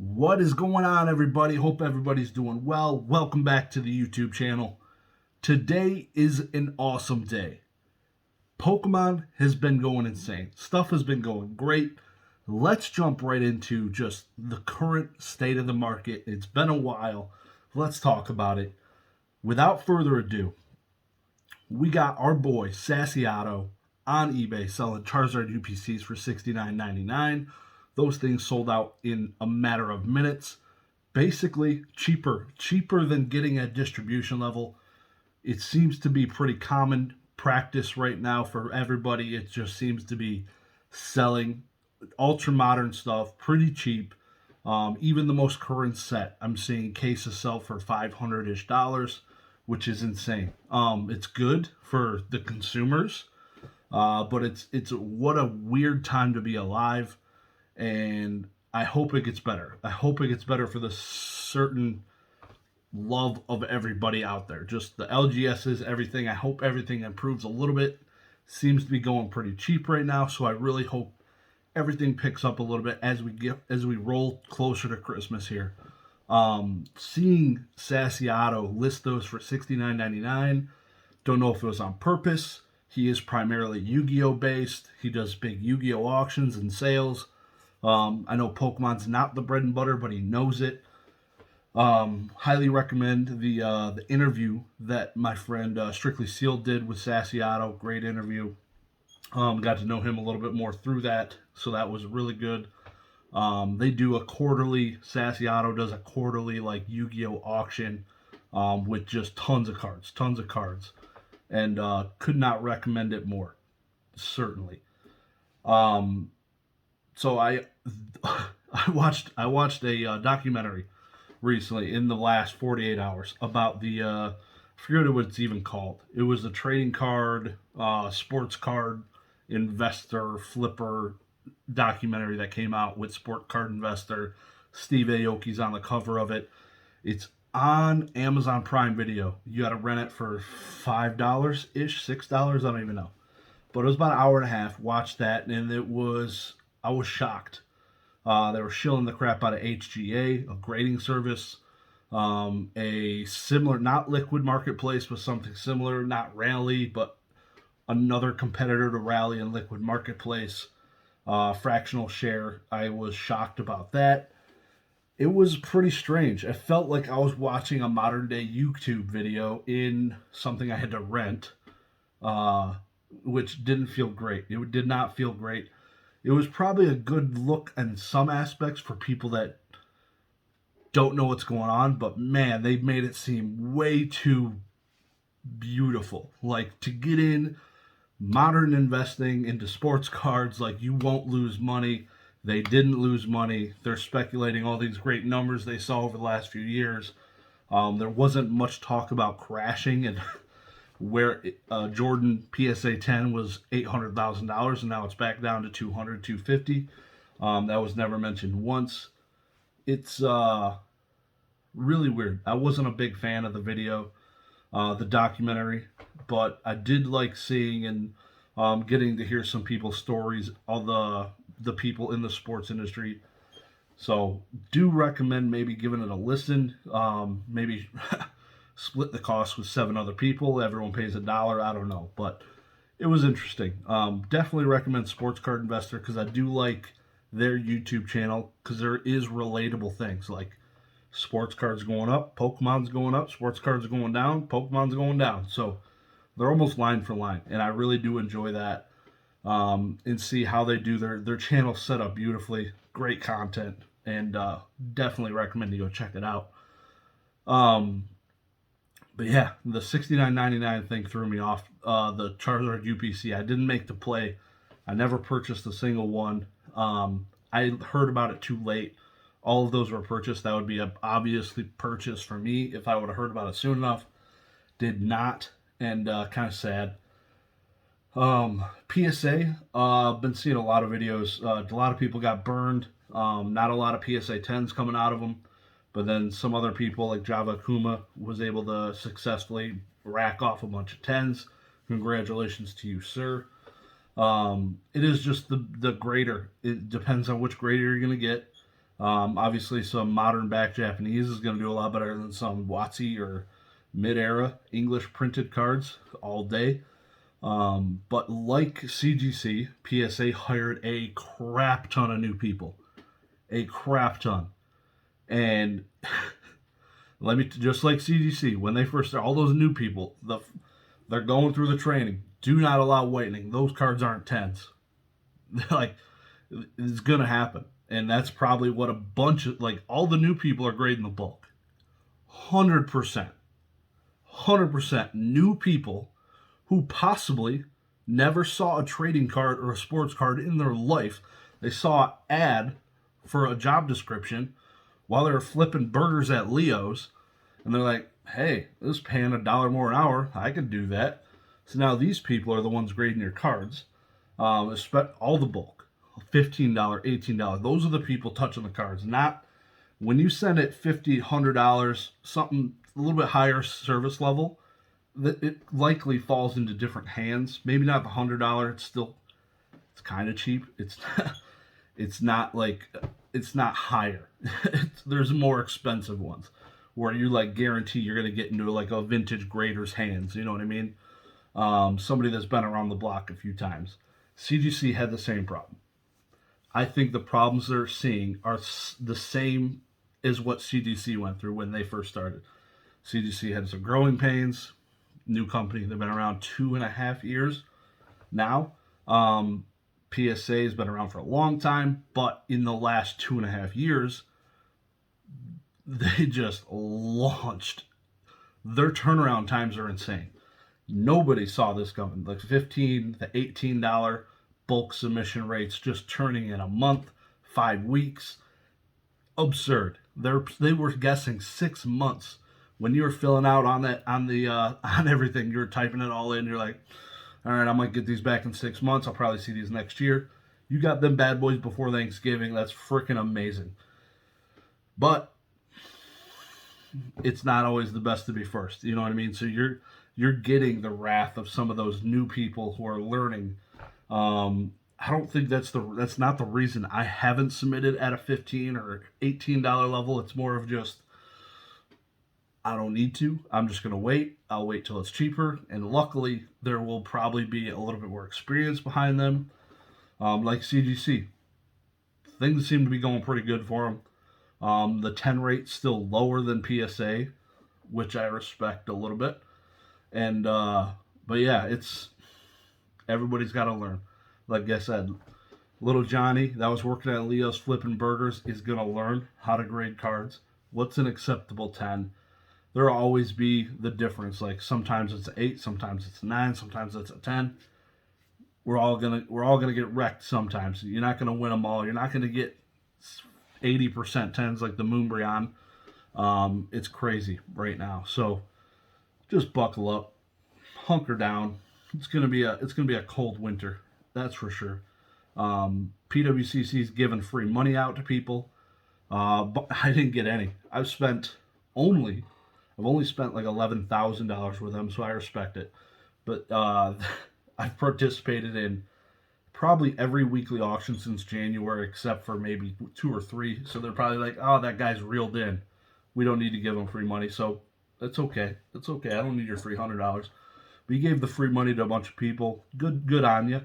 What is going on, everybody? Hope everybody's doing well. Welcome back to the YouTube channel. Today is an awesome day. Pokemon has been going insane. Stuff has been going great. Let's jump right into just the current state of the market. It's been a while. Let's talk about it. Without further ado, we got our boy Sassy Otto on eBay selling Charizard UPCs for $69.99. Those things sold out in a matter of minutes. Basically, cheaper than getting at distribution level. It seems to be pretty common practice right now for everybody. It just seems to be selling ultra modern stuff pretty cheap. Even the most current set, I'm seeing cases sell for $500-ish, which is insane. It's good for the consumers, but it's what a weird time to be alive. And I hope it gets better. I hope it gets better for the certain love of everybody out there. Just the LGSs, everything. I hope everything improves a little bit. Seems to be going pretty cheap right now, so I really hope everything picks up a little bit as we roll closer to Christmas here. Seeing Sassy Otto list those for $69.99. Don't know if it was on purpose. He is primarily Yu-Gi-Oh based. He does big Yu-Gi-Oh auctions and sales. I know Pokemon's not the bread and butter, but he knows it. Highly recommend the interview that my friend Strictly Sealed did with Sassy Otto. Great interview. Got to know him a little bit more through that, so that was really good. They do a quarterly, Sassy Otto does a quarterly like Yu-Gi-Oh auction with just tons of cards. And could not recommend it more, certainly. So I watched a documentary recently in the last 48 hours about the I forget what it's even called. It was a trading card, sports card investor flipper documentary that came out with Sport Card Investor. Steve Aoki's on the cover of it. It's on Amazon Prime Video. You got to rent it for $5 ish, $6. I don't even know. But it was about an hour and a half. Watched that, and I was shocked. They were shilling the crap out of HGA, a grading service, a similar, not Liquid Marketplace, but something similar, not Rally, but another competitor to Rally and Liquid Marketplace, fractional share. I was shocked about that. It was pretty strange. It felt like I was watching a modern day YouTube video in something I had to rent, which didn't feel great. It did not feel great. It was probably a good look in some aspects for people that don't know what's going on, but man, they made it seem way too beautiful. Like, to get in modern investing into sports cards, like, you won't lose money. They didn't lose money. They're speculating all these great numbers they saw over the last few years. There wasn't much talk about crashing and where Jordan PSA 10 was $800,000 and now it's back down to $250. That was never mentioned once. It's really weird. I wasn't a big fan of the video, the documentary, but I did like seeing and getting to hear some people's stories, all the people in the sports industry. So do recommend maybe giving it a listen. Maybe split the cost with 7 other people. Everyone pays $1. I don't know, but it was interesting. Definitely recommend Sports Card Investor because I do like their YouTube channel because there is relatable things like sports cards going up, Pokemon's going up, sports cards going down, Pokemon's going down. So they're almost line for line, and I really do enjoy that. And see how they do their channel set up beautifully. Great content, and definitely recommend you go check it out. But yeah, the $69.99 thing threw me off. The Charizard UPC, I didn't make the play. I never purchased a single one. I heard about it too late. All of those were purchased. That would be a obviously purchase for me if I would have heard about it soon enough. Did not, and kind of sad. PSA, been seeing a lot of videos. A lot of people got burned. Not a lot of PSA 10s coming out of them. But then some other people like Java Kuma was able to successfully rack off a bunch of 10s. Congratulations to you, sir. It is just the grader. It depends on which grader you're going to get. Obviously, some modern back Japanese is going to do a lot better than some WotC or mid-era English printed cards all day. But like CGC, PSA hired a crap ton of new people, a crap ton, and let me just like CGC when they first start, all those new people, they're going through the training. Do not allow whitening. Those cards aren't tens. Like it's gonna happen, and that's probably what a bunch of like all the new people are grading the bulk. 100%, 100% new people who possibly never saw a trading card or a sports card in their life. They saw an ad for a job description while they were flipping burgers at Leo's, and they're like, hey, this is paying $1 more an hour. I could do that. So now these people are the ones grading your cards. All the bulk, $15, $18. Those are the people touching the cards. Not when you send it $50, $100, something a little bit higher service level, that it likely falls into different hands. Maybe not the $100. It's kind of cheap. It's not like it's not higher. There's more expensive ones where you like guarantee you're gonna get into like a vintage grader's hands. You know what I mean? Somebody that's been around the block a few times. CGC had the same problem. I think the problems they're seeing are the same as what CGC went through when they first started. CGC had some growing pains. New company, they've been around 2.5 years now. PSA has been around for a long time, but in the last 2.5 years, they just launched. Their turnaround times are insane. Nobody saw this coming. Like $15 to $18 bulk submission rates just turning in a month, 5 weeks. Absurd. They were guessing 6 months when you were filling out on everything. You're typing it all in. You're like, all right, I might get these back in 6 months. I'll probably see these next year. You got them bad boys before Thanksgiving. That's freaking amazing. But it's not always the best to be first. You know what I mean? So you're getting the wrath of some of those new people who are learning. I don't think that's not the reason I haven't submitted at a $15 or $18 level. It's more of just I don't need to. I'm just going to wait. I'll wait till it's cheaper. And luckily, there will probably be a little bit more experience behind them. Like CGC. Things seem to be going pretty good for them. The 10 rate's still lower than PSA, which I respect a little bit. And, but yeah, everybody's got to learn. Like I said, little Johnny that was working at Leo's flipping burgers is going to learn how to grade cards. What's an acceptable 10? There'll always be the difference. Like sometimes it's an 8, sometimes it's a 9, sometimes it's a 10. We're all gonna get wrecked sometimes. You're not gonna win them all. You're not gonna get 80% 10s like the Moonbryon. It's crazy right now. So just buckle up, hunker down. It's gonna be a cold winter. That's for sure. PWCC's giving free money out to people. But I didn't get any. I've only spent like $11,000 with them, so I respect it. But I've participated in probably every weekly auction since January, except for maybe 2 or 3. So they're probably like, "Oh, that guy's reeled in. We don't need to give him free money." So that's okay. It's okay. I don't need your $300. But you gave the free money to a bunch of people. Good on you.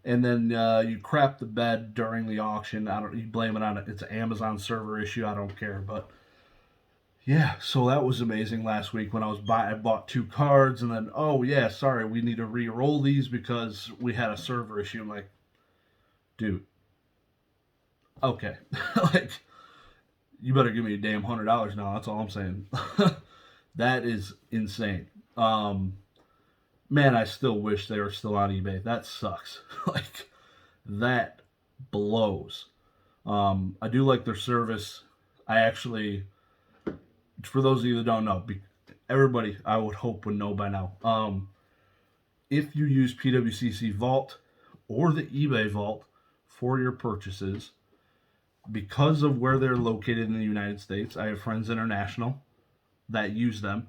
And then you crap the bed during the auction. You blame it on it. It's an Amazon server issue. I don't care. But yeah, so that was amazing last week when I bought 2 cards, and then, oh yeah, sorry, we need to re-roll these because we had a server issue. I'm like, dude, okay, like, you better give me a damn $100 now. That's all I'm saying. That is insane. Man, I still wish they were still on eBay. That sucks. Like, that blows. I do like their service. For those of you that don't know, everybody I would hope would know by now. If you use PWCC Vault or the eBay Vault for your purchases, because of where they're located in the United States, I have friends international that use them.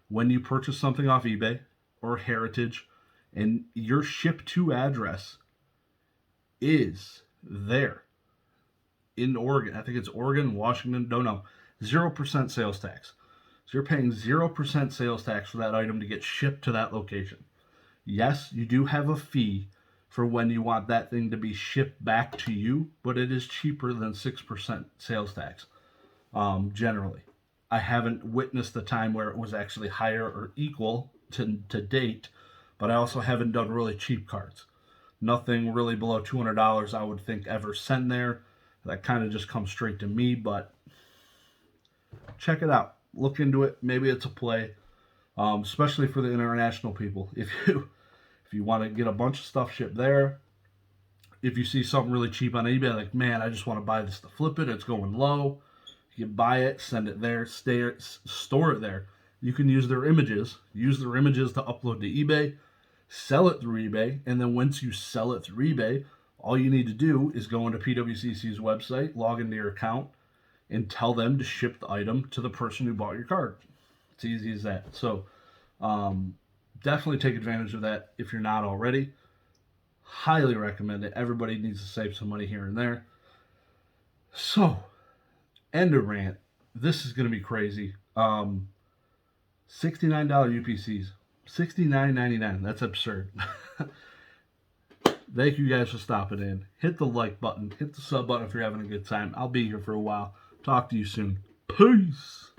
When you purchase something off eBay or Heritage, and your ship to address is there, in Oregon. I think it's Oregon, Washington, don't know. 0% sales tax. So you're paying 0% sales tax for that item to get shipped to that location. Yes, you do have a fee for when you want that thing to be shipped back to you, but it is cheaper than 6% sales tax, generally. I haven't witnessed the time where it was actually higher or equal to date, but I also haven't done really cheap cards. Nothing really below $200 I would think ever send there. That kind of just comes straight to me, but check it out. Look into it. Maybe it's a play, especially for the international people. If you want to get a bunch of stuff shipped there, if you see something really cheap on eBay, like, man, I just want to buy this to flip it, it's going low, you buy it, send it there, store it there. You can use their images to upload to eBay, sell it through eBay, and then once you sell it through eBay, all you need to do is go into PWCC's website, log into your account, and tell them to ship the item to the person who bought your card. It's easy as that. So definitely take advantage of that if you're not already. Highly recommend it. Everybody needs to save some money here and there. So, end of rant. This is going to be crazy. $69 UPCs. $69.99. That's absurd. Thank you guys for stopping in. Hit the like button. Hit the sub button if you're having a good time. I'll be here for a while. Talk to you soon. Peace.